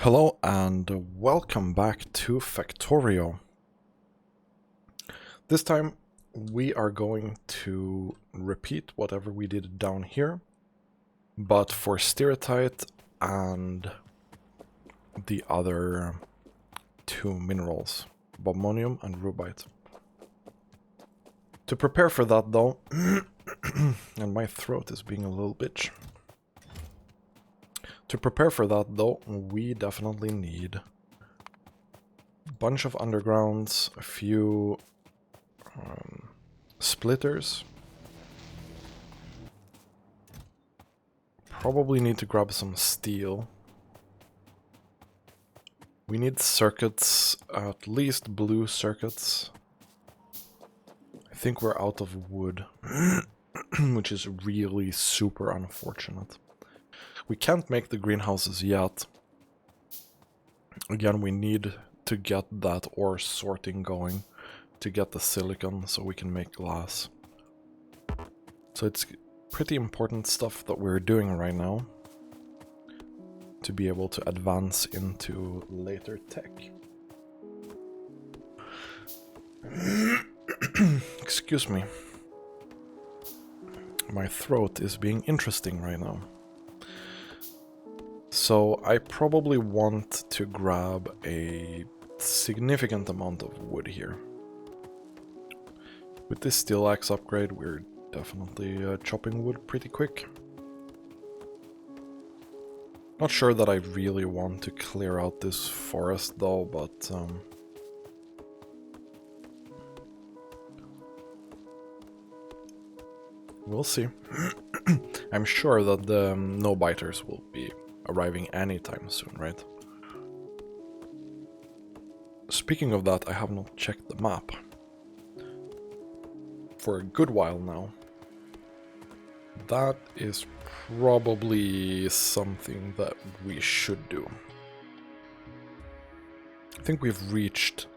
Hello and welcome back to Factorio. This time we are going to repeat whatever we did down here, but for stereotype and the other two minerals, bobmonium and rubite. To prepare for that though, and my throat is being a little bitch. To prepare for that though, we definitely need a bunch of undergrounds, a few splitters. Probably need to grab some steel. We need circuits, at least blue circuits. I think we're out of wood, which is really super unfortunate. We can't make the greenhouses yet. Again, we need to get that ore sorting going to get the silicon so we can make glass. So it's pretty important stuff that we're doing right now to be able to advance into later tech. Excuse me. My throat is being interesting right now. So I probably want to grab a significant amount of wood here. With this steel axe upgrade, we're definitely chopping wood pretty quick. Not sure that I really want to clear out this forest though, but we'll see. I'm sure that the no-biters will be arriving anytime soon, right? Speaking of that, I have not checked the map for a good while now. That is probably something that we should do. I think we've reached...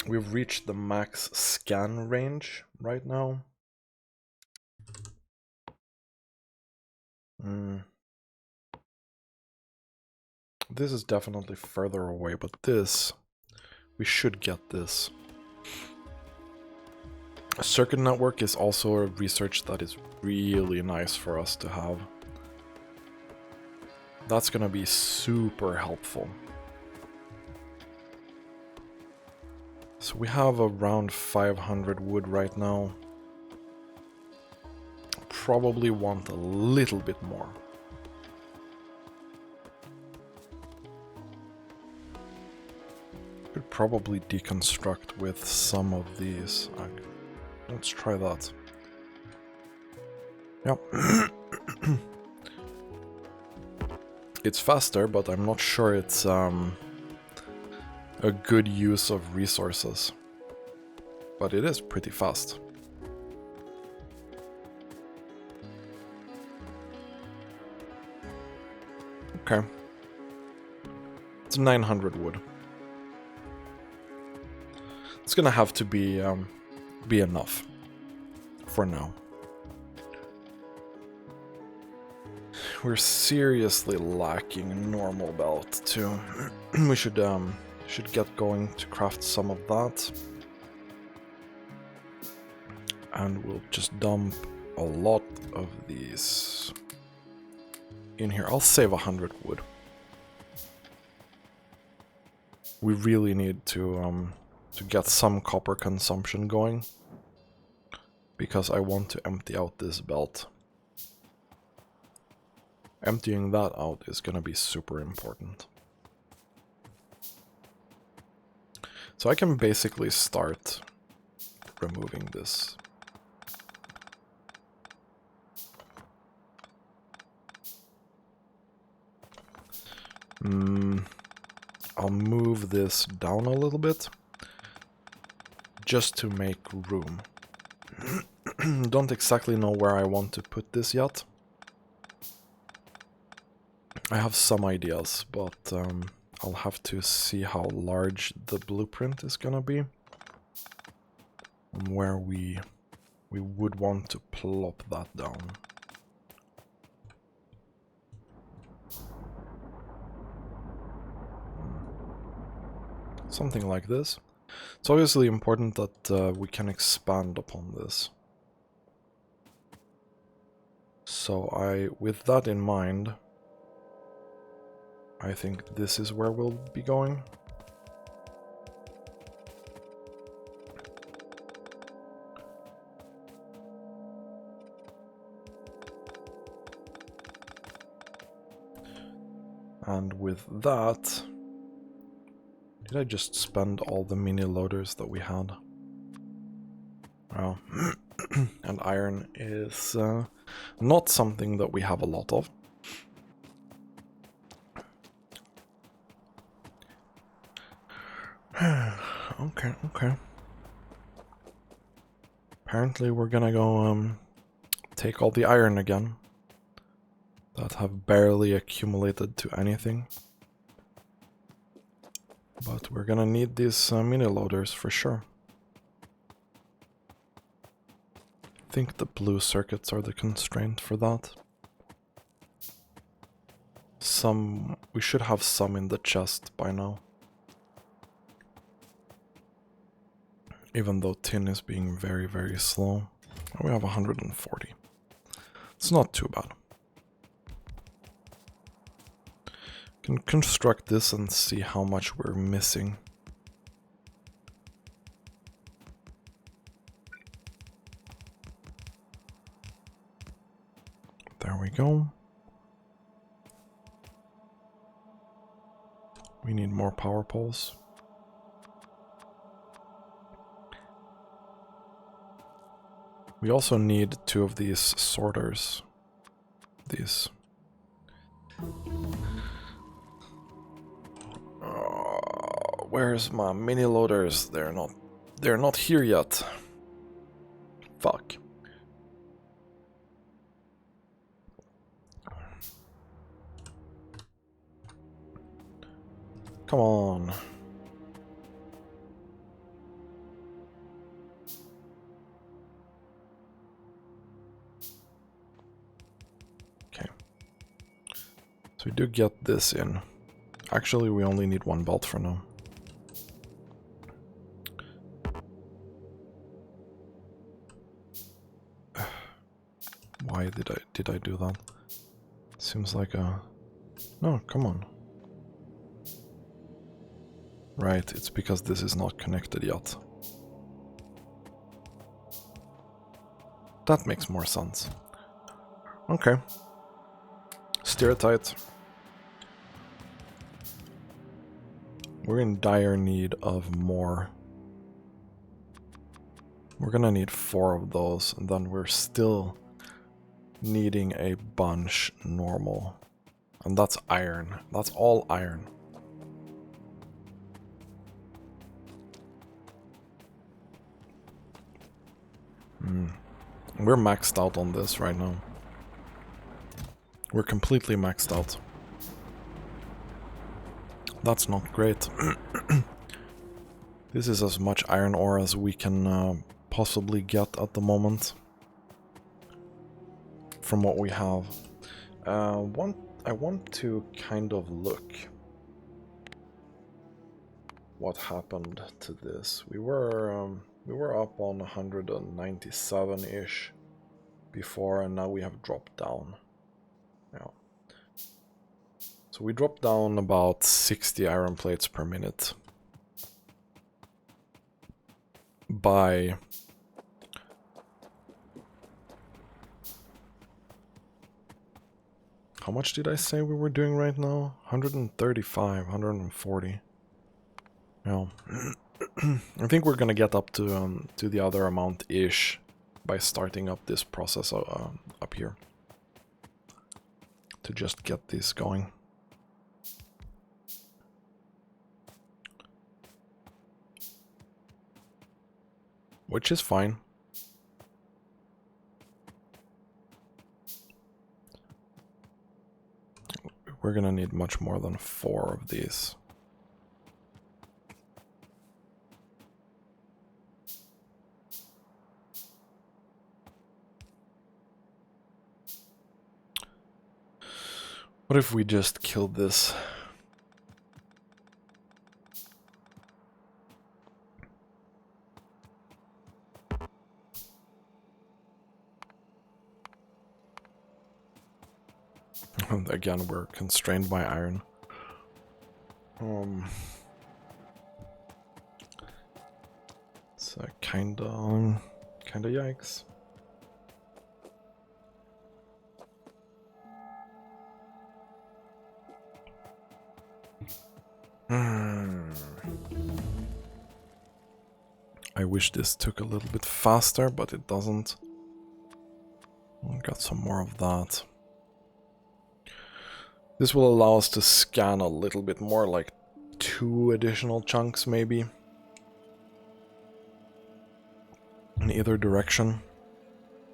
we've reached the max scan range right now. This is definitely further away, but this... we should get this. A circuit network is also a research that is really nice for us to have. That's gonna be super helpful. So we have around 500 wood right now. Probably want a little bit more. Could probably deconstruct with some of these. Let's try that. Yep. It's faster, but I'm not sure it's a good use of resources. But it is pretty fast. Okay. It's 900 wood. It's gonna have to be enough for now. We're seriously lacking normal belt too. We should get going to craft some of that. And we'll just dump a lot of these in here. I'll save 100 wood. We really need to get some copper consumption going, because I want to empty out this belt. Emptying that out is gonna be super important. So I can basically start removing this. I'll move this down a little bit, just to make room. Don't exactly know where I want to put this yet. I have some ideas, but I'll have to see how large the blueprint is gonna be. And where we would want to plop that down. Something like this. It's obviously important that we can expand upon this. So with that in mind, I think this is where we'll be going. And with that, did I just spend all the mini loaders that we had? Oh, and iron is not something that we have a lot of. Okay. Apparently we're gonna go take all the iron again that have barely accumulated to anything. But we're gonna need these mini loaders for sure. I think the blue circuits are the constraint for that. We should have some in the chest by now. Even though tin is being very, very slow. We have 140. It's not too bad. Can construct this and see how much we're missing. There we go. We need more power poles. We also need 2 of these sorters. These. Where's my mini loaders? They're not here yet. Fuck. Come on. Okay. So we do get this in. Actually, we only need 1 belt for now. Why did I do that? Seems like a... No, come on. Right, it's because this is not connected yet. That makes more sense. Okay. Steer tight. We're in dire need of more. We're gonna need 4 of those, and then we're still needing a bunch normal. And that's iron. That's all iron. We're maxed out on this right now. We're completely maxed out. That's not great. This is as much iron ore as we can possibly get at the moment. From what we have. I want to kind of look what happened to this. We were up on 197-ish before, and now we have dropped down. Yeah. So we dropped down about 60 iron plates per minute by how much did I say we were doing right now? 135, 140. Yeah. I think we're gonna get up to the other amount-ish by starting up this process up here. To just get this going. Which is fine. We're gonna need much more than 4 of these. What if we just killed this? Again, we're constrained by iron. It's kinda yikes. I wish this took a little bit faster, but it doesn't. Got some more of that. This will allow us to scan a little bit more, like 2 additional chunks maybe. In either direction.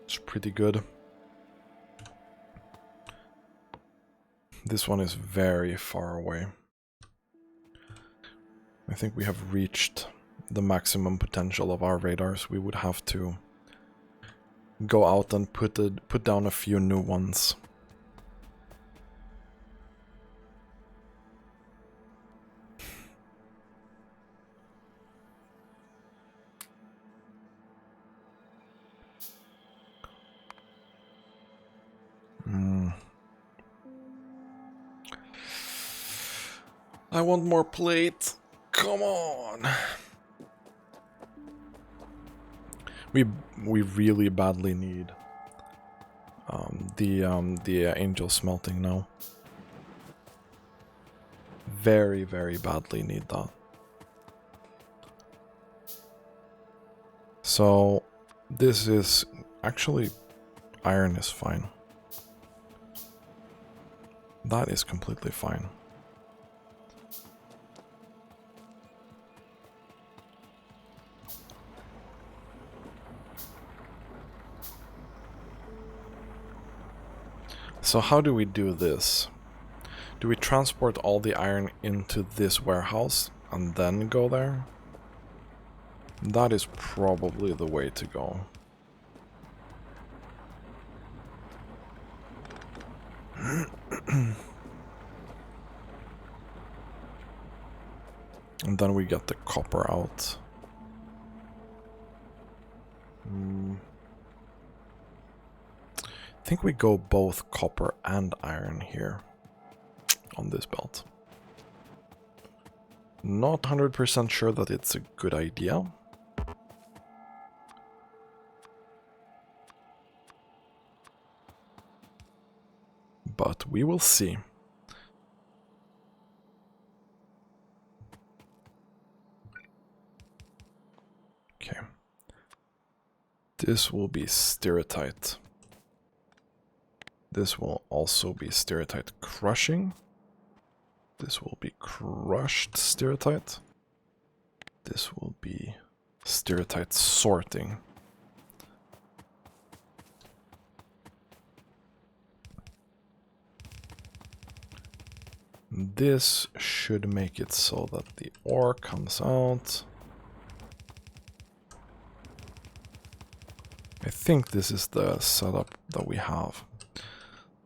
It's pretty good. This one is very far away. I think we have reached the maximum potential of our radars. We would have to go out and put down a few new ones. I want more plate. Come on. We really badly need the angel smelting now. Very, very badly need that. So this is actually, iron is fine. That is completely fine. So how do we do this? Do we transport all the iron into this warehouse and then go there? That is probably the way to go. And then we get the copper out. I think we go both copper and iron here on this belt. Not 100% sure that it's a good idea. But we will see. Okay. This will be stereotype. This will also be stereotype crushing. This will be crushed stereotype. This will be stereotype sorting. This should make it so that the ore comes out. I think this is the setup that we have.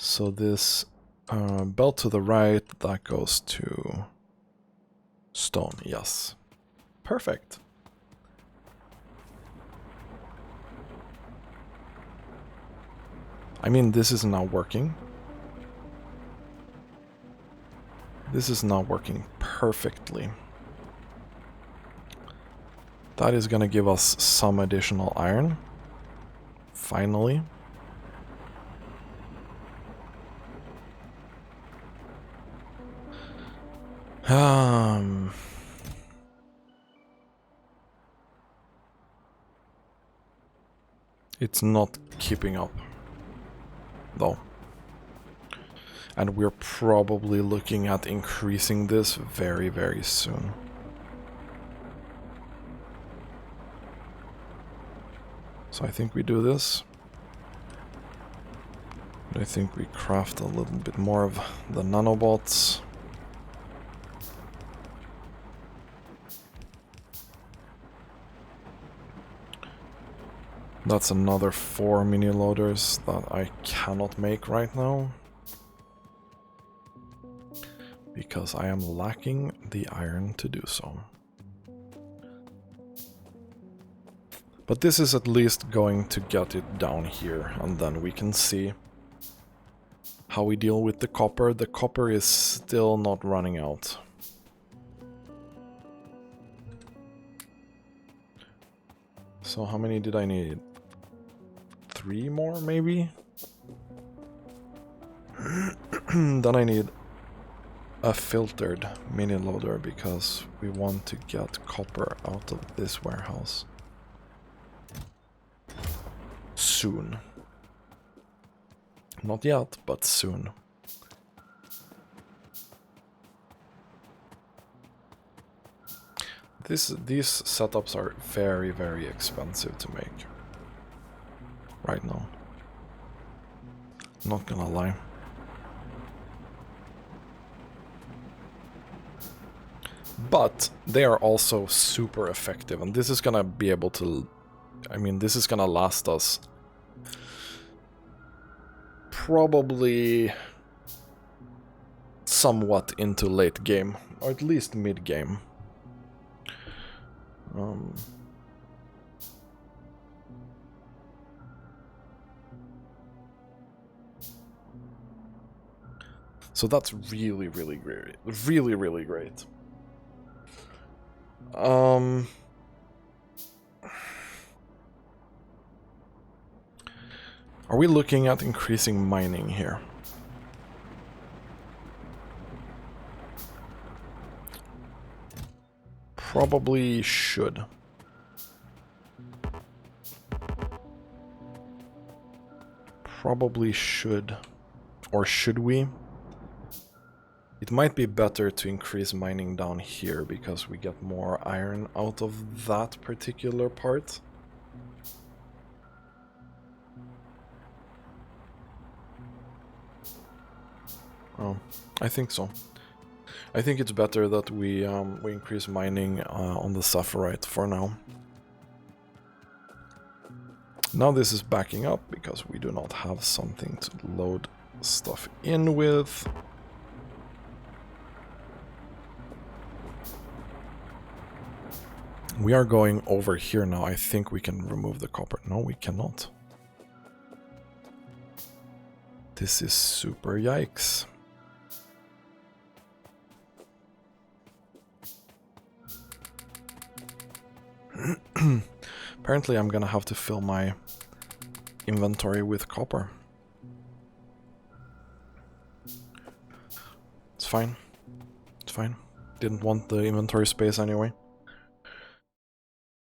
So this belt to the right, that goes to stone, yes. Perfect. I mean, this is now working. This is now working perfectly. That is gonna give us some additional iron. Finally. It's not keeping up, though. And we're probably looking at increasing this very, very soon. So I think we do this. I think we craft a little bit more of the nanobots. That's another 4 mini loaders that I cannot make right now. Because I am lacking the iron to do so. But this is at least going to get it down here, and then we can see how we deal with the copper. The copper is still not running out. So how many did I need? 3 more, maybe? Then I need a filtered mini loader because we want to get copper out of this warehouse soon. Not yet, but soon. These setups are very, very expensive to make right now. Not gonna lie. But they are also super effective, and this is gonna be able to... I mean, this is gonna last us probably somewhat into late game, or at least mid game. So that's really, really great. Really, really great. Are we looking at increasing mining here? Probably should. Probably should. Or should we? It might be better to increase mining down here because we get more iron out of that particular part. Oh, I think so. I think it's better that we increase mining on the Saphirite for now. Now this is backing up because we do not have something to load stuff in with. We are going over here now. I think we can remove the copper. No, we cannot. This is super yikes. Apparently I'm gonna have to fill my inventory with copper. It's fine. It's fine. Didn't want the inventory space anyway.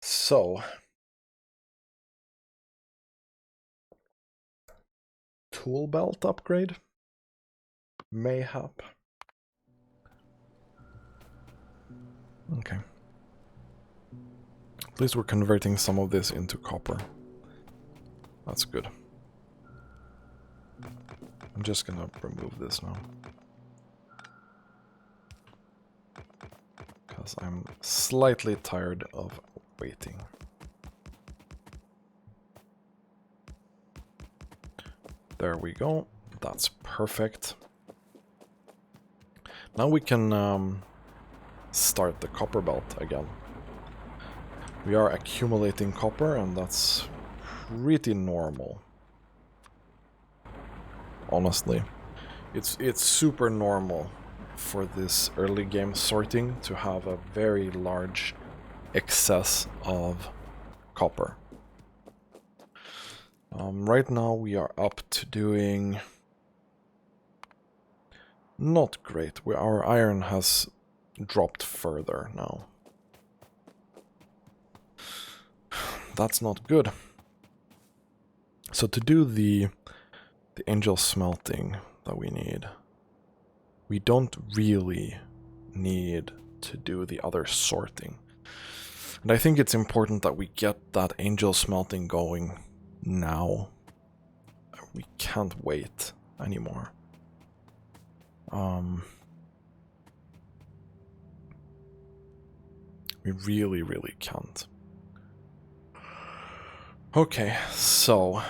So, tool belt upgrade? Mayhap. Okay. At least we're converting some of this into copper. That's good. I'm just gonna remove this now. Because I'm slightly tired of waiting. There we go. That's perfect. Now we can start the copper belt again. We are accumulating copper, and that's pretty normal. Honestly, it's super normal for this early game sorting to have a very large excess of copper. Right now we are up to doing not great. Our iron has dropped further now. That's not good. So to do the angel smelting that we need, we don't really need to do the other sorting. And I think it's important that we get that angel smelting going now. We can't wait anymore. We really, really can't. Okay, so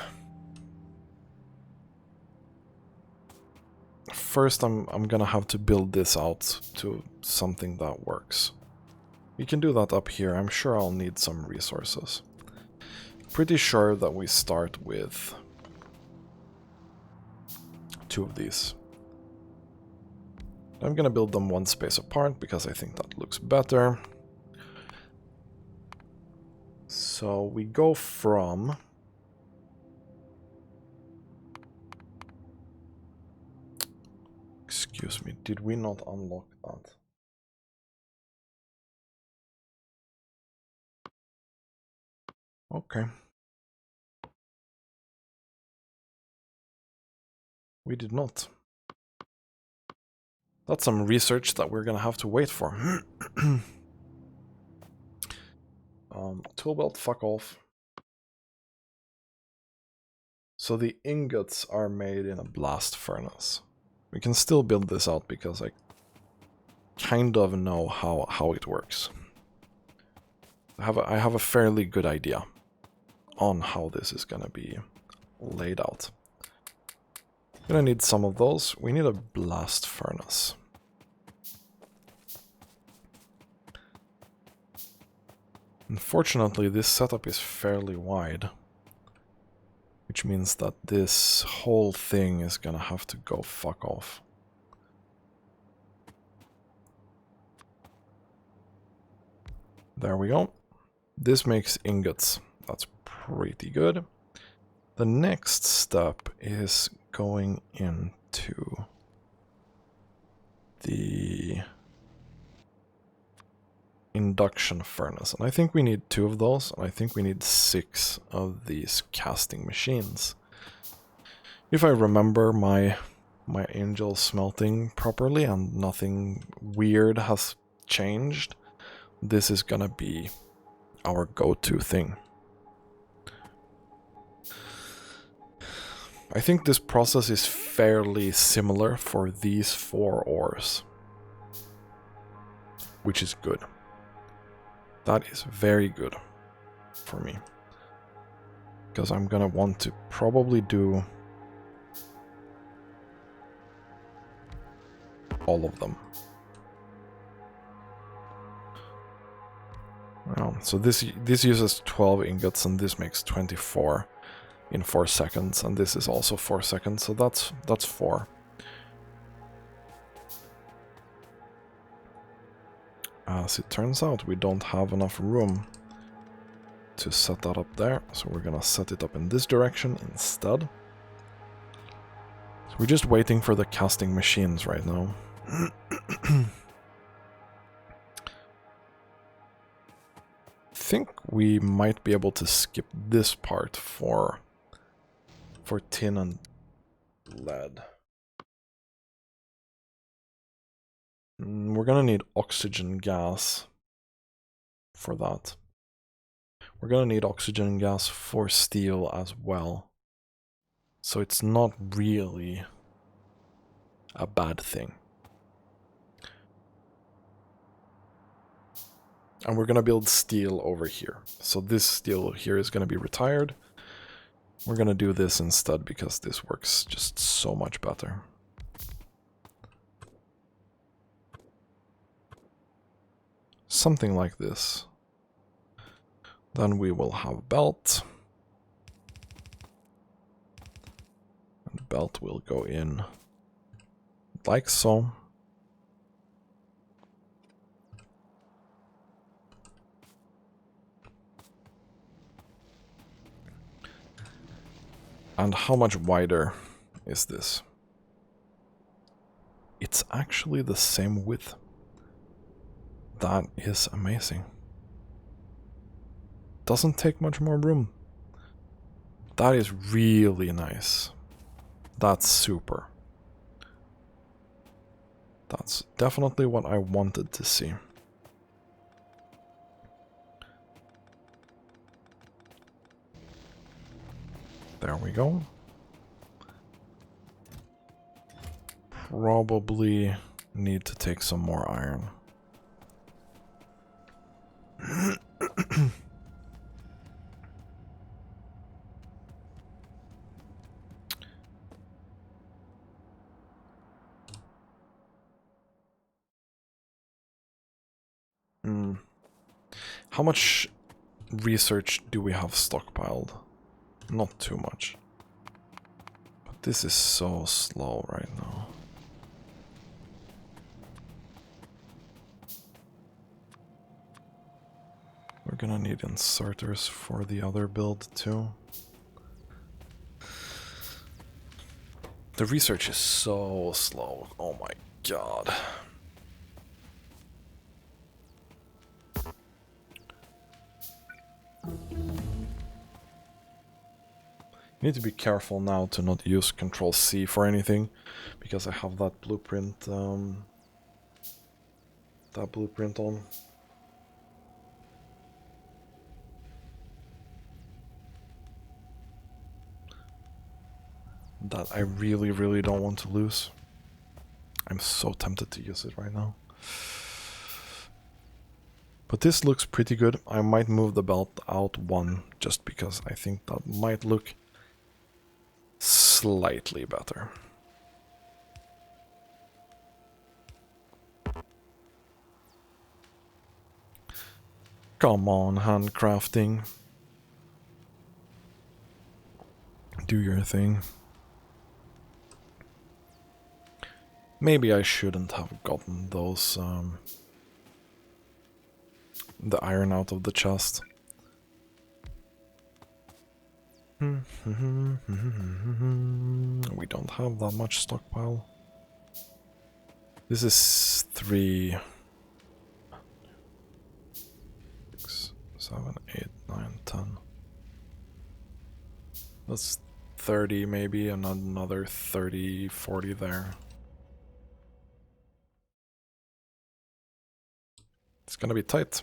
first I'm gonna have to build this out to something that works. We can do that up here. I'm sure I'll need some resources. Pretty sure that we start with 2 of these. I'm gonna build them one space apart because I think that looks better. So we go from... Excuse me, did we not unlock that? Okay. We did not. That's some research that we're gonna have to wait for. Tool belt, fuck off. So the ingots are made in a blast furnace. We can still build this out because I kind of know how it works. I have a fairly good idea on how this is gonna be laid out. Gonna need some of those. We need a blast furnace. Unfortunately, this setup is fairly wide, which means that this whole thing is gonna have to go fuck off. There we go. This makes ingots. That's pretty good. The next step is going into the induction furnace. And I think we need 2 of those, and I think we need 6 of these casting machines. If I remember my angel smelting properly and nothing weird has changed, this is gonna be our go-to thing. I think this process is fairly similar for these 4 ores, which is good. That is very good for me, because I'm gonna want to probably do all of them. So this uses 12 ingots and this makes 24 in 4 seconds, and this is also 4 seconds, so that's 4. As it turns out, we don't have enough room to set that up there, so we're gonna set it up in this direction instead. So we're just waiting for the casting machines right now. I think we might be able to skip this part for tin and lead. We're gonna need oxygen gas for that. We're gonna need oxygen gas for steel as well. So it's not really a bad thing. And we're gonna build steel over here. So this steel here is gonna be retired. We're gonna do this instead because this works just so much better. Something like this. Then we will have belt. And belt will go in like so. And how much wider is this? It's actually the same width. That is amazing. Doesn't take much more room. That is really nice. That's super. That's definitely what I wanted to see. There we go. Probably need to take some more iron. How much research do we have stockpiled? Not too much. But This is so slow right now. We're gonna need inserters for the other build too. The research is so slow. Oh my god. Need to be careful now to not use Control C for anything, because I have that blueprint on. That I really, really don't want to lose. I'm so tempted to use it right now. But this looks pretty good. I might move the belt out one, just because I think that might look slightly better. Come on, handcrafting. Do your thing. Maybe I shouldn't have gotten those, the iron out of the chest. We don't have that much stockpile. This is 3, 6, 7, 8, 9, 10. That's 30 maybe, and another 30, 40 there. It's gonna be tight.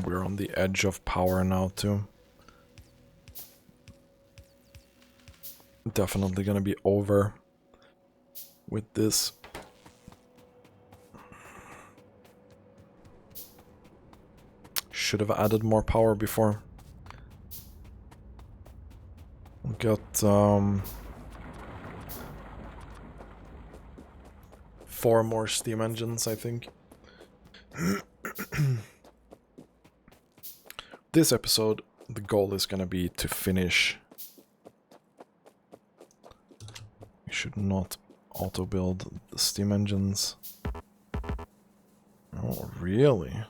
We're on the edge of power now too. Definitely gonna be over with this. Should have added more power before. Got 4 more steam engines, I think. This episode, the goal is gonna be to finish. We should not auto-build the steam engines. Oh, really?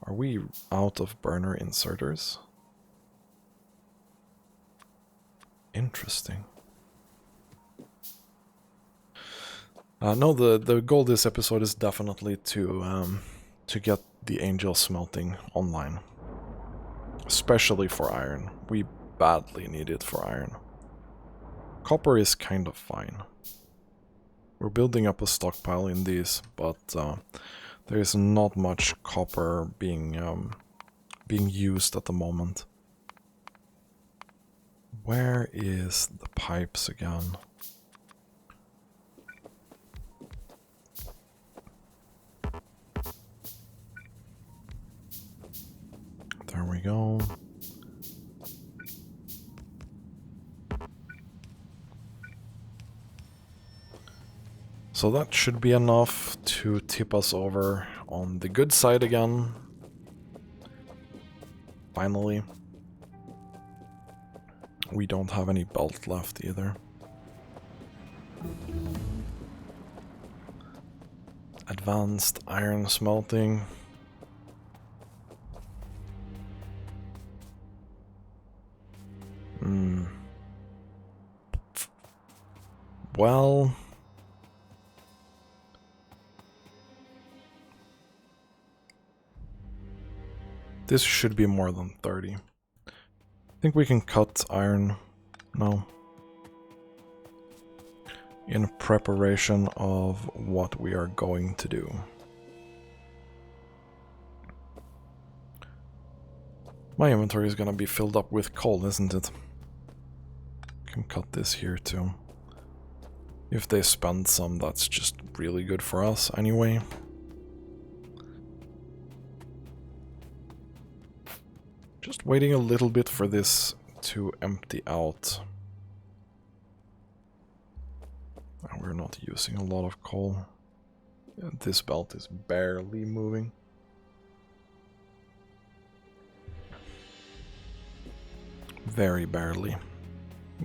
Are we out of burner inserters? Interesting. No, the goal this episode is definitely to get the angel smelting online. Especially for iron. We badly need it for iron. Copper is kind of fine. We're building up a stockpile in these, but there is not much copper being used at the moment. Where is the pipes again? There we go. So that should be enough to tip us over on the good side again. Finally. We don't have any belt left either. Advanced iron smelting. Well... this should be more than 30. I think we can cut iron now. In preparation of what we are going to do. My inventory is gonna be filled up with coal, isn't it? Can cut this here too. If they spend some, that's just really good for us anyway. Just waiting a little bit for this to empty out. We're not using a lot of coal. This belt is barely moving. Very barely.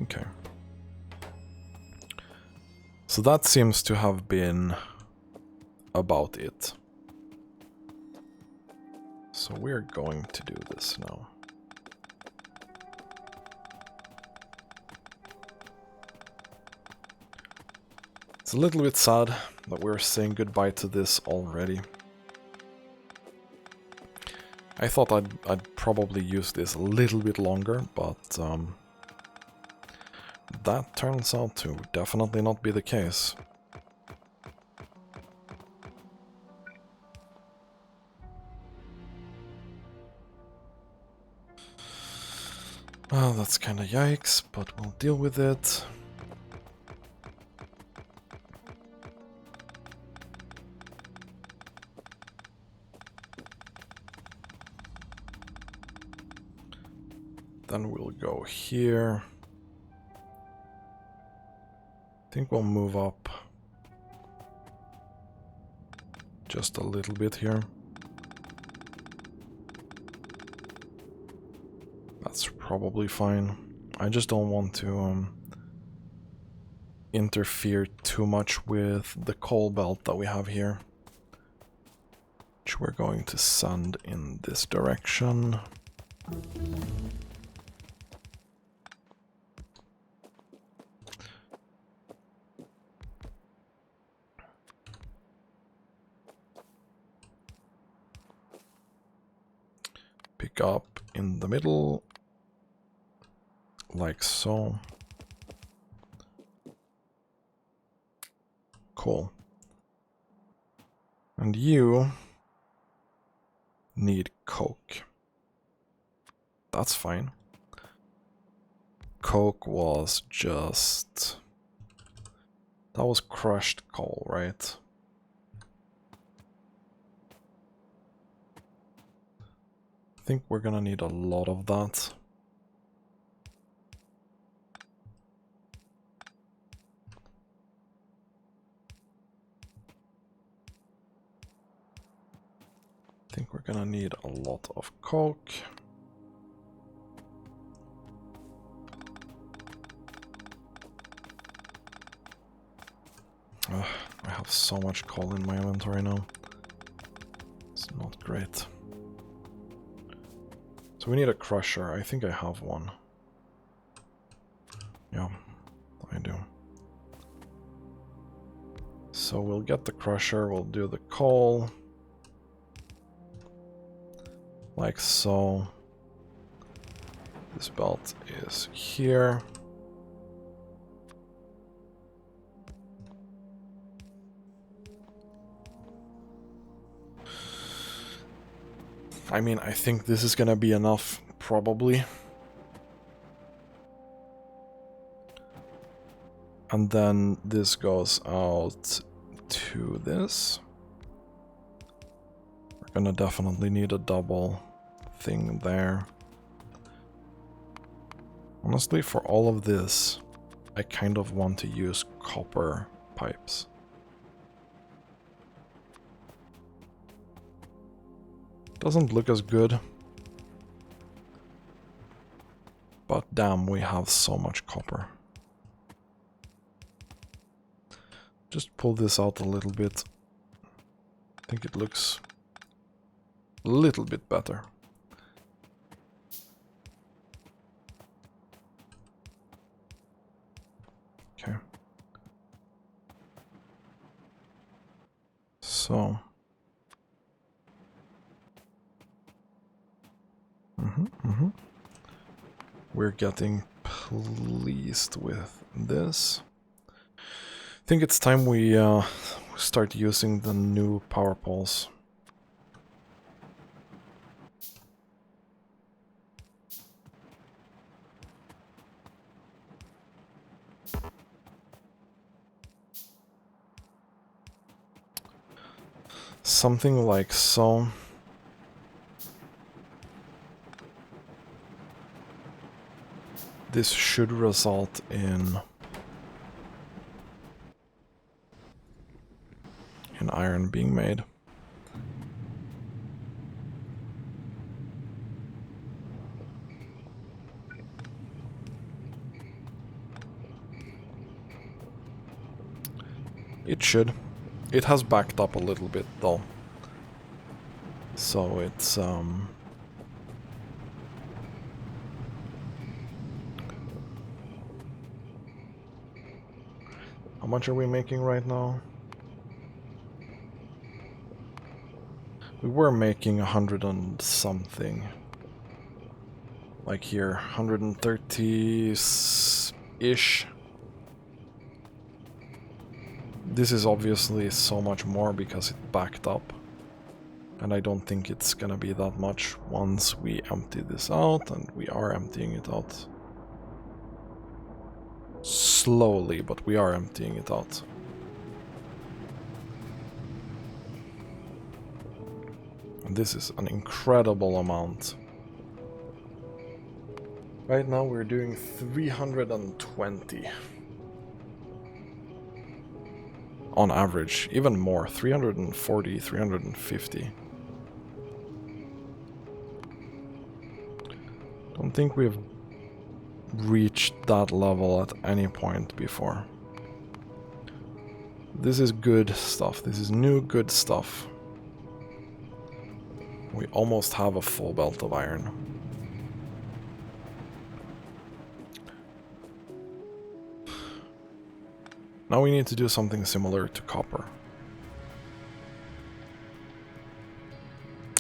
Okay. So that seems to have been about it. So we're going to do this now. It's a little bit sad that we're saying goodbye to this already. I thought I'd probably use this a little bit longer, but that turns out to definitely not be the case. Well, that's kinda yikes, but we'll deal with it. Then we'll go here. I think we'll move up just a little bit here. That's probably fine. I just don't want to interfere too much with the coal belt that we have here, which we're going to send in this direction. Pick up in the middle, like so. Cool. And you need coke. That's fine. Coke was just... that was crushed coal, right? I think we're gonna need a lot of that. I think we're gonna need a lot of coke. I have so much coal in my inventory now. It's not great. So we need a crusher. I think I have one. Yeah, I do. So we'll get the crusher, we'll do the coal. Like so. This belt is here. I mean, I think this is gonna be enough, probably. And then this goes out to this. We're gonna definitely need a double thing there. Honestly, for all of this, I kind of want to use copper pipes. Doesn't look as good. But damn, we have so much copper. Just pull this out a little bit. I think it looks a little bit better. Okay. So. We're getting pleased with this. I think it's time we start using the new power poles. Something like so. This should result in iron being made. It should. It has backed up a little bit though. So it's how much are we making right now? We were making 100 and something. Like here, 130-ish. This is obviously so much more because it backed up. And I don't think it's gonna be that much once we empty this out, and we are emptying it out. Slowly, but we are emptying it out. And this is an incredible amount. Right now we're doing 320. On average, even more, 340, 350. Don't think we've reached that level at any point before. This is good stuff. This is new good stuff. We almost have a full belt of iron. Now we need to do something similar to copper.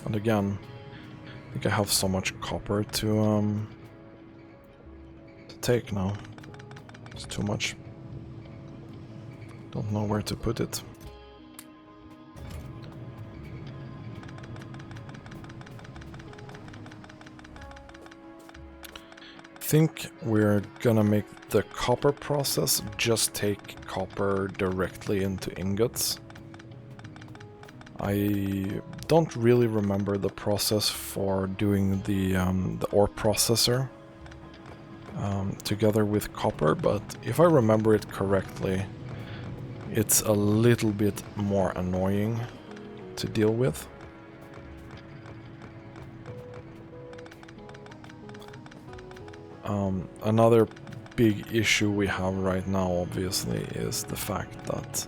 And again, I think I have so much copper to take now. It's too much. Don't know where to put it. I think we're gonna make the copper process just take copper directly into ingots. I don't really remember the process for doing the ore processor together with copper, but if I remember it correctly, it's a little bit more annoying to deal with. Another big issue we have right now, obviously, is the fact that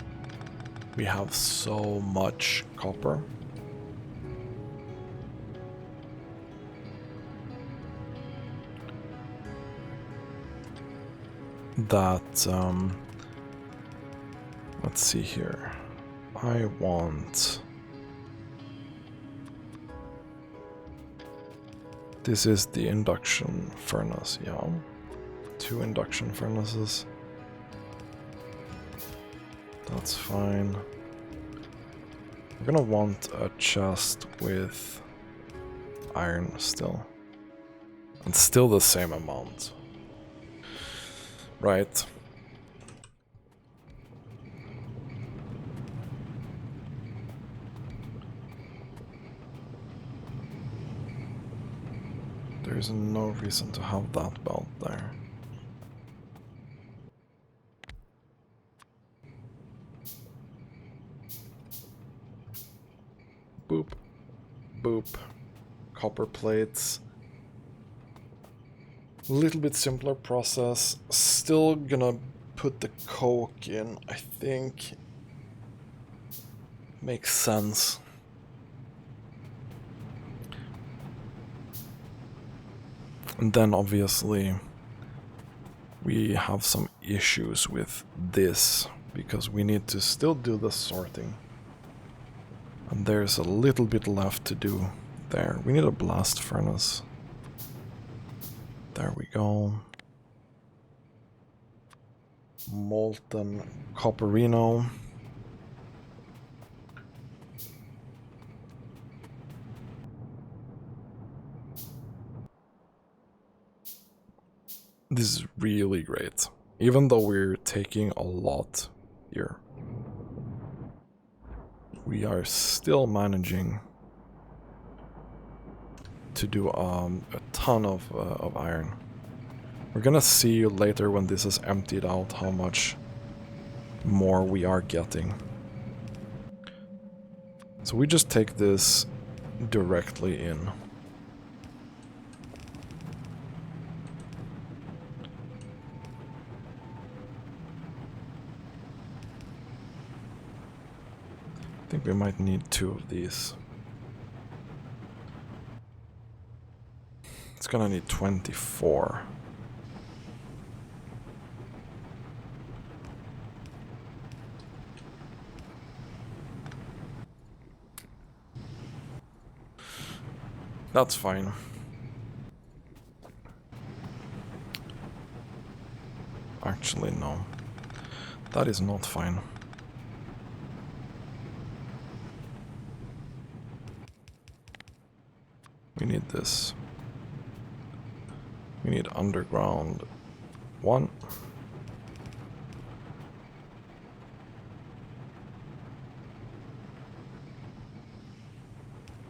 we have so much copper. That, let's see here. I want... This is the induction furnace, yeah. 2 induction furnaces. That's fine. I'm gonna want a chest with iron still. And still the same amount. Right. There's no reason to have that belt there. Boop. Boop. Copper plates. A little bit simpler process. Still gonna put the coke in, I think. Makes sense. And then obviously we have some issues with this because we need to still do the sorting. And there's a little bit left to do there. We need a blast furnace. There we go. Molten copperino. This is really great. Even though we're taking a lot here, we are still managing to do a ton of iron. We're gonna see later when this is emptied out how much more we are getting. So we just take this directly in. I think we might need 2 of these. It's gonna need 24. That's fine. Actually, no. That is not fine. We need this. We need underground 1.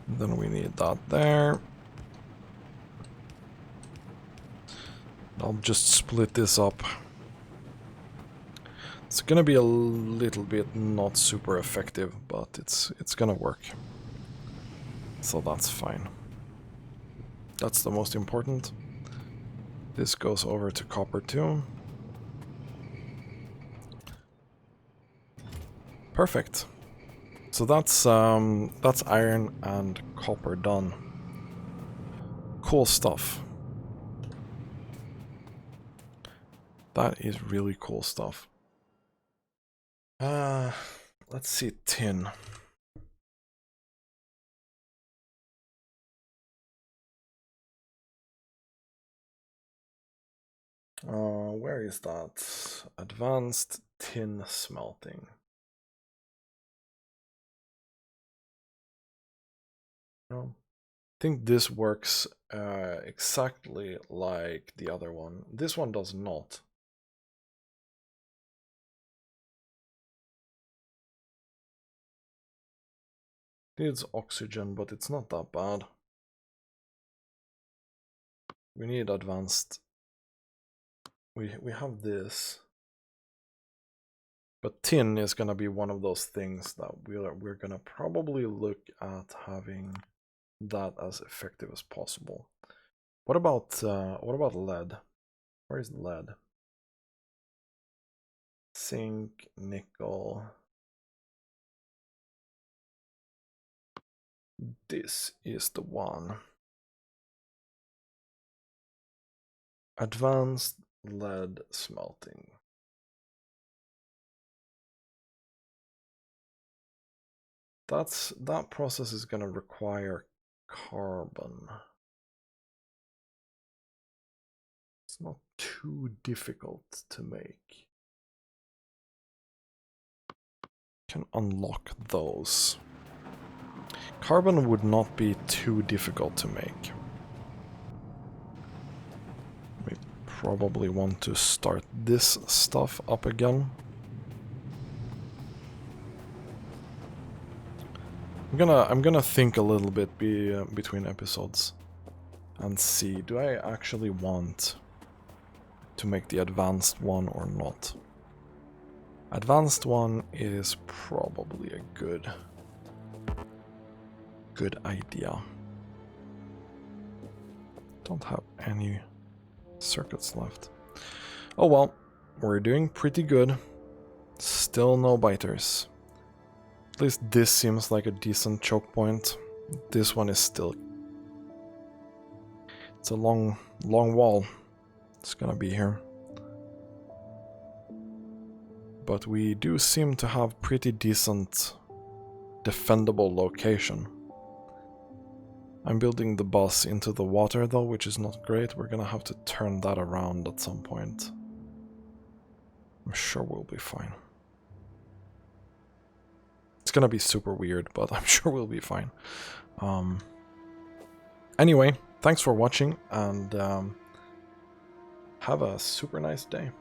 Then we need that there. I'll just split this up. It's gonna be a little bit not super effective, but it's gonna work. So that's fine. That's the most important. This goes over to copper too. Perfect. So that's iron and copper done. Cool stuff. That is really cool stuff. Let's see, tin. Where is that? Advanced tin smelting. No. I think this works exactly like the other one. This one does not. Needs oxygen, but it's not that bad. We need advanced. We have this. But tin is gonna be one of those things that we're gonna probably look at having that as effective as possible. What about lead? Where is lead? Zinc, nickel. This is the one. Advanced lead smelting. That process is going to require carbon. It's not too difficult to make. Can unlock those. Carbon would not be too difficult to make. We probably want to start this stuff up again. I'm gonna think a little bit between episodes and see, do I actually want to make the advanced one or not? Advanced one is probably a good idea. Don't have any circuits left. Oh well, we're doing pretty good. Still no biters. At least this seems like a decent choke point. This one is still... It's a long wall. It's gonna be here. But we do seem to have pretty decent defendable location. I'm building the bus into the water though, which is not great. We're gonna have to turn that around at some point. I'm sure we'll be fine. It's gonna be super weird, but I'm sure we'll be fine. Anyway, thanks for watching, and have a super nice day.